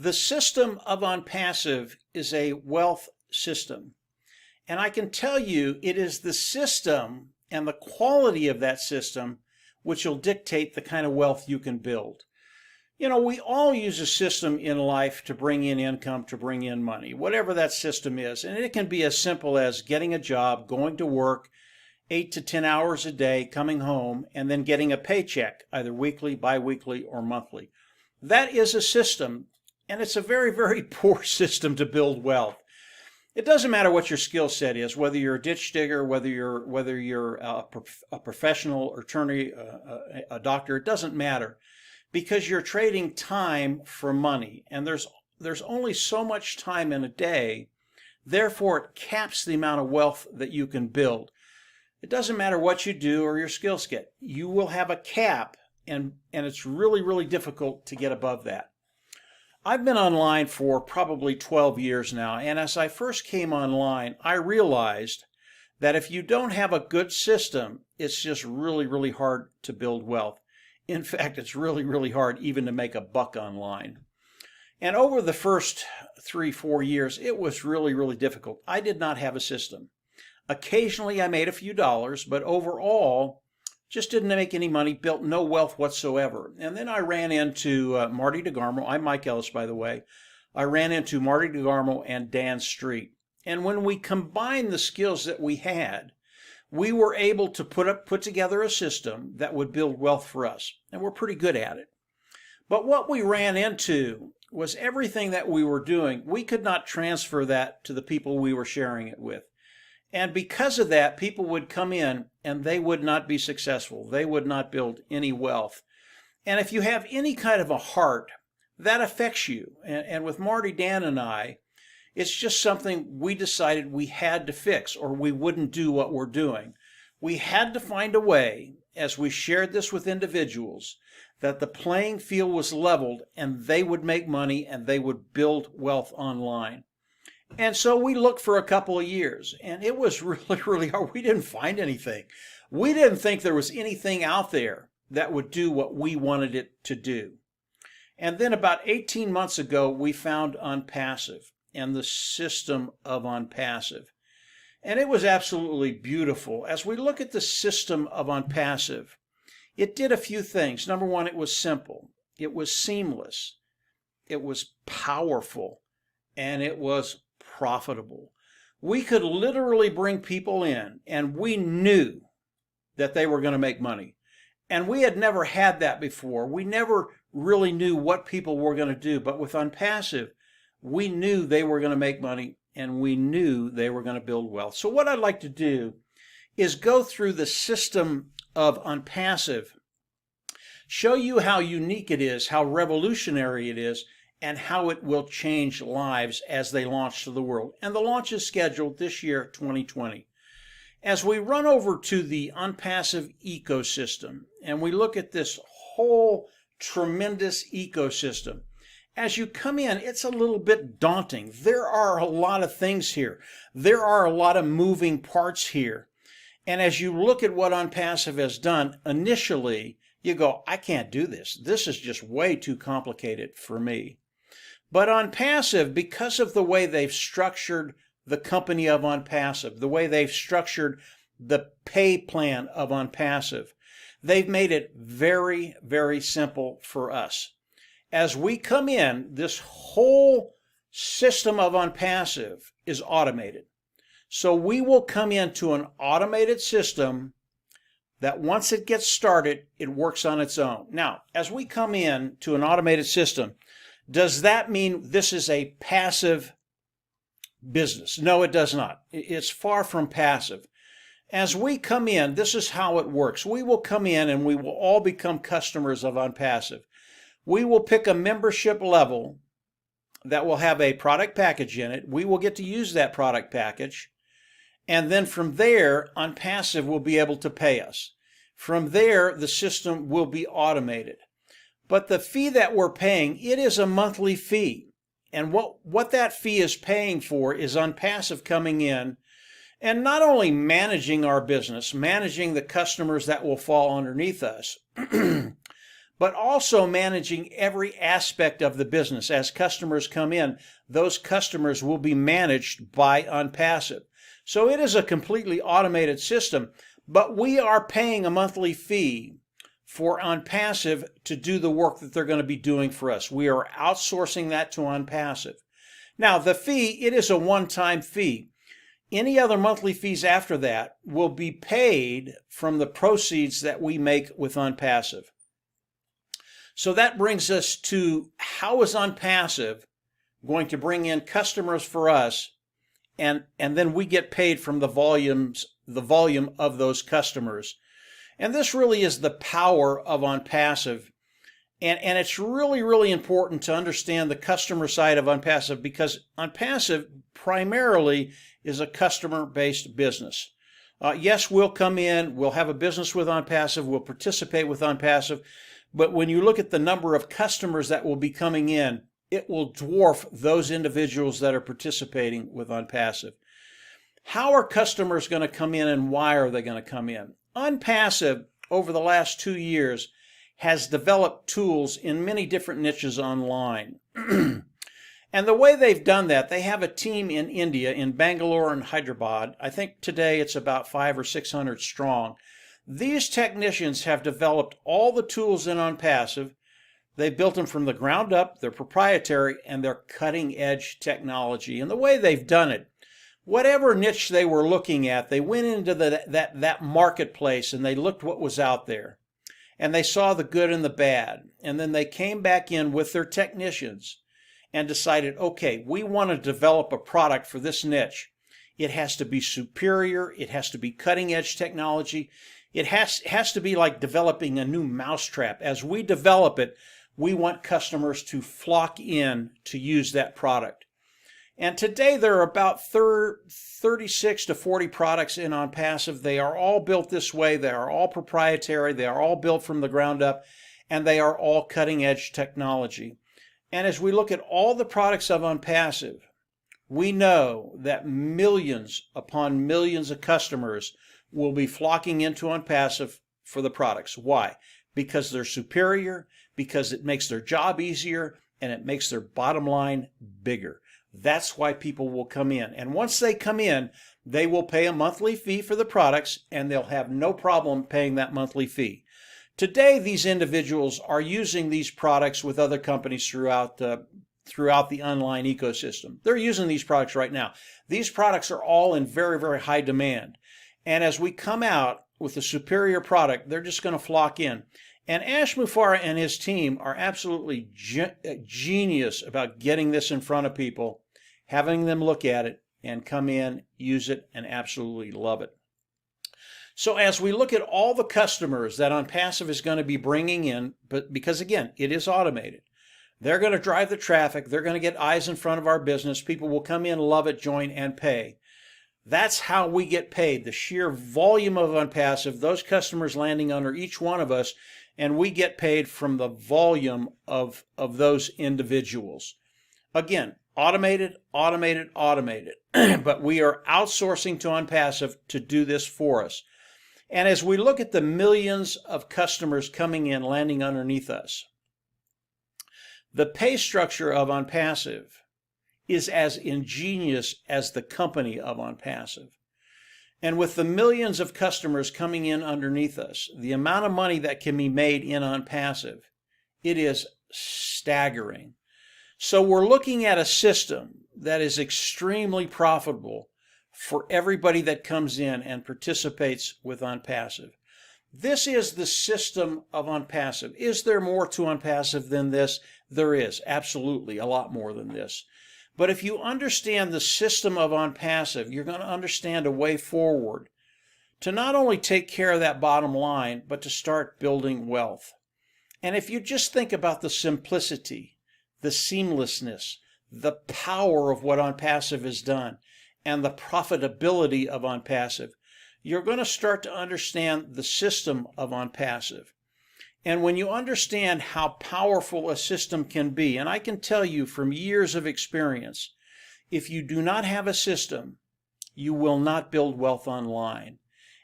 The system of Onpassive is a wealth system. And I can tell you it is the system and the quality of that system which will dictate the kind of wealth you can build. You know, we all use a system in life to bring in income, to bring in money, whatever that system is. And it can be as simple as getting a job, going to work 8 to 10 hours a day, coming home, and then getting a paycheck, either weekly, bi-weekly, or monthly. That is a system, and it's a very, very poor system to build wealth. It doesn't matter what your skill set is, whether you're a ditch digger, whether you're a professional attorney, a doctor. It doesn't matter, because you're trading time for money, and there's only so much time in a day. Therefore, it caps the amount of wealth that you can build. It doesn't matter what you do or your skill set. You will have a cap, and it's really, really difficult to get above that. I've been online for probably 12 years now, and as I first came online, I realized that if you don't have a good system, it's just really, really hard to build wealth. In fact, it's really, really hard even to make a buck online. And over the first 3-4 years, it was really, really difficult. I did not have a system. Occasionally, I made a few dollars, but overall, just didn't make any money, built no wealth whatsoever. And then I ran into Marty DeGarmo. I'm Mike Ellis, by the way. I ran into Marty DeGarmo and Dan Street. And when we combined the skills that we had, we were able to put together a system that would build wealth for us. And we're pretty good at it. But what we ran into was everything that we were doing, we could not transfer that to the people we were sharing it with. And because of that, people would come in and they would not be successful. They would not build any wealth. And if you have any kind of a heart, that affects you. And with Marty, Dan, and I, it's just something we decided we had to fix, or we wouldn't do what we're doing. We had to find a way, as we shared this with individuals, that the playing field was leveled and they would make money and they would build wealth online. And so we looked for a couple of years, and it was really, really hard. We didn't find anything. We didn't think there was anything out there that would do what we wanted it to do. And then about 18 months ago, we found Onpassive and the system of Onpassive. And it was absolutely beautiful. As we look at the system of Onpassive, it did a few things. Number one, it was simple. It was seamless. It was powerful. And it was profitable. We could literally bring people in, and we knew that they were going to make money. And we had never had that before. We never really knew what people were going to do. But with Onpassive, we knew they were going to make money, and we knew they were going to build wealth. So what I'd like to do is go through the system of Onpassive, show you how unique it is, how revolutionary it is, and how it will change lives as they launch to the world. And the launch is scheduled this year, 2020. As we run over to the Onpassive ecosystem, and we look at this whole tremendous ecosystem, as you come in, it's a little bit daunting. There are a lot of things here. There are a lot of moving parts here. And as you look at what Onpassive has done, initially, you go, I can't do this. This is just way too complicated for me. But Onpassive, because of the way they've structured the company of Onpassive, the way they've structured the pay plan of Onpassive, they've made it very, very simple for us. As we come in, this whole system of Onpassive is automated. So we will come into an automated system that once it gets started, it works on its own. Now, as we come in to an automated system, does that mean this is a passive business? No, it does not. It's far from passive. As we come in, this is how it works. We will come in and we will all become customers of Onpassive. We will pick a membership level that will have a product package in it. We will get to use that product package. And then from there, Onpassive will be able to pay us. From there, the system will be automated. But the fee that we're paying, it is a monthly fee. And what that fee is paying for is Onpassive coming in and not only managing our business, managing the customers that will fall underneath us, but also managing every aspect of the business. As customers come in, those customers will be managed by Onpassive. So it is a completely automated system, but we are paying a monthly fee for Onpassive to do the work that they're going to be doing for us. We are outsourcing that to Onpassive. Now, the fee, it is a one-time fee. Any other monthly fees after that will be paid from the proceeds that we make with Onpassive. So that brings us to, how is Onpassive going to bring in customers for us, and then we get paid from the volume of those customers. And this really is the power of Onpassive. And it's really, really important to understand the customer side of Onpassive, because Onpassive primarily is a customer-based business. Yes, we'll come in, we'll have a business with Onpassive, we'll participate with Onpassive, but when you look at the number of customers that will be coming in, it will dwarf those individuals that are participating with Onpassive. How are customers going to come in, and why are they going to come in? Onpassive, over the last 2 years, has developed tools in many different niches online. And the way they've done that, they have a team in India, in Bangalore and Hyderabad. I think today it's about 500 or 600 strong. These technicians have developed all the tools in Onpassive. They built them from the ground up. They're proprietary, and they're cutting-edge technology. And the way they've done it, whatever niche they were looking at, they went into that marketplace and they looked what was out there. And they saw the good and the bad. And then they came back in with their technicians and decided, okay, we want to develop a product for this niche. It has to be superior. It has to be cutting-edge technology. It has to be like developing a new mousetrap. As we develop it, we want customers to flock in to use that product. And today there are about 36 to 40 products in Onpassive. They are all built this way. They are all proprietary. They are all built from the ground up, and they are all cutting-edge technology. And as we look at all the products of Onpassive, we know that millions upon millions of customers will be flocking into Onpassive for the products. Why? Because they're superior, because it makes their job easier, and it makes their bottom line bigger. That's why people will come in. And once they come in, they will pay a monthly fee for the products, and they'll have no problem paying that monthly fee. Today, these individuals are using these products with other companies throughout the online ecosystem. They're using these products right now. These products are all in very, very high demand. And as we come out with a superior product, they're just going to flock in. And Ash Mufareh and his team are absolutely genius about getting this in front of people, having them look at it and come in, use it, and absolutely love it. So as we look at all the customers that Onpassive is going to be bringing in, but because again, it is automated, they're going to drive the traffic, they're going to get eyes in front of our business, people will come in, love it, join, and pay. That's how we get paid, the sheer volume of Onpassive, those customers landing under each one of us, and we get paid from the volume of those individuals. Again, automated, automated, automated, but we are outsourcing to Onpassive to do this for us. And as we look at the millions of customers coming in, landing underneath us, the pay structure of Onpassive is as ingenious as the company of Onpassive. And with the millions of customers coming in underneath us, the amount of money that can be made in Onpassive, it is staggering. So we're looking at a system that is extremely profitable for everybody that comes in and participates with Onpassive. This is the system of Onpassive. Is there more to Onpassive than this? There is, absolutely, a lot more than this. But if you understand the system of Onpassive, you're going to understand a way forward to not only take care of that bottom line, but to start building wealth. And if you just think about the simplicity, the seamlessness, the power of what Onpassive has done, and the profitability of Onpassive, you're going to start to understand the system of Onpassive. And when you understand how powerful a system can be, and I can tell you from years of experience, if you do not have a system, you will not build wealth online.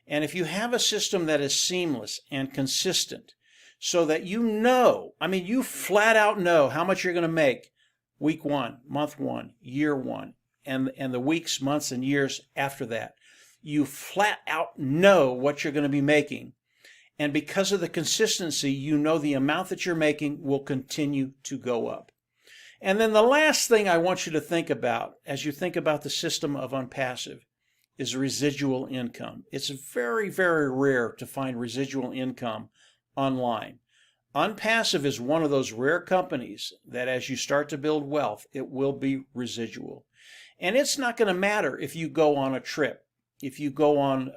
And if you have a system that is seamless and consistent, so that you know, I mean, you flat out know how much you're going to make week 1, month 1, year 1, and the weeks, months, and years after that. You flat out know what you're going to be making. And because of the consistency, you know the amount that you're making will continue to go up. And then the last thing I want you to think about as you think about the system of Onpassive is residual income. It's very, very rare to find residual income online. Onpassive is one of those rare companies that as you start to build wealth, it will be residual. And it's not going to matter if you go on a trip, if you go on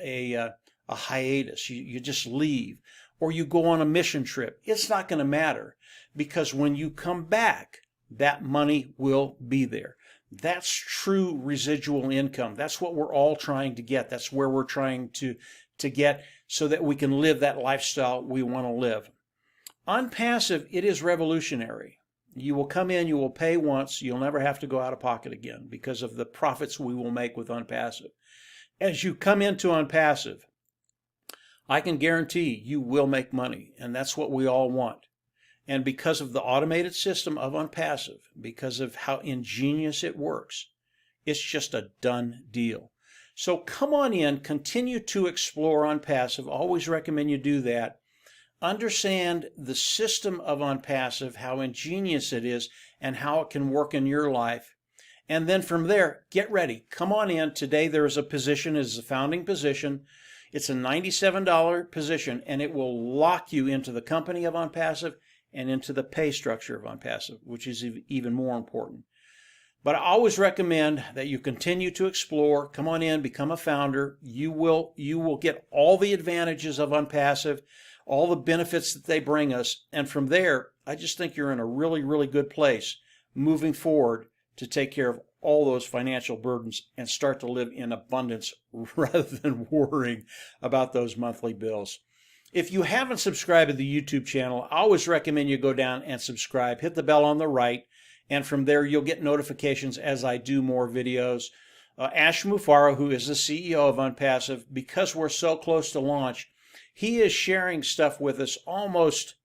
a hiatus, you just leave, or you go on a mission trip. It's not going to matter, because when you come back, that money will be there. That's true residual income. That's what we're all trying to get. That's where we're trying to get so that we can live that lifestyle we want to live. Onpassive, it is revolutionary. You will come in, you will pay once, you'll never have to go out of pocket again because of the profits we will make with Onpassive. As you come into Onpassive, I can guarantee you will make money, and that's what we all want. And because of the automated system of Onpassive, because of how ingenious it works, it's just a done deal. So come on in, continue to explore Onpassive. Always recommend you do that. Understand the system of Onpassive, how ingenious it is, and how it can work in your life. And then from there, get ready. Come on in. Today there is a position, it is a founding position. It's a $97 position, and it will lock you into the company of Onpassive and into the pay structure of Onpassive, which is even more important. But I always recommend that you continue to explore. Come on in, become a founder. You will get all the advantages of Onpassive, all the benefits that they bring us. And from there, I just think you're in a really, really good place moving forward to take care of all those financial burdens and start to live in abundance rather than worrying about those monthly bills. If you haven't subscribed to the YouTube channel, I always recommend you go down and subscribe. Hit the bell on the right, and from there you'll get notifications as I do more videos. Ash Mufaro, who is the CEO of Onpassive, because we're so close to launch, he is sharing stuff with us almost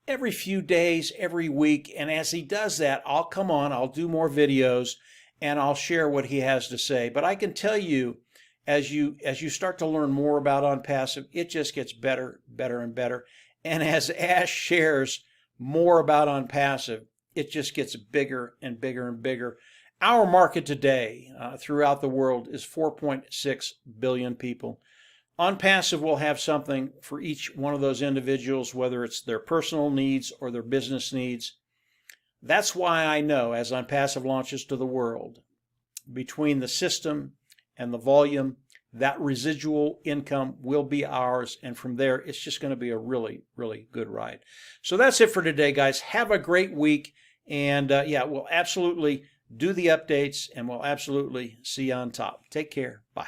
every few days, every week, and as he does that, I'll come on, I'll do more videos, and I'll share what he has to say. But I can tell you, as you start to learn more about Onpassive, it just gets better, better, and better. And as Ash shares more about Onpassive, it just gets bigger and bigger and bigger. Our market today throughout the world is 4.6 billion people. Onpassive will have something for each one of those individuals, whether it's their personal needs or their business needs. That's why I know as Onpassive launches to the world, between the system and the volume, that residual income will be ours. And from there, it's just going to be a really, really good ride. So that's it for today, guys. Have a great week. And yeah, we'll absolutely do the updates, and we'll absolutely see you on top. Take care. Bye.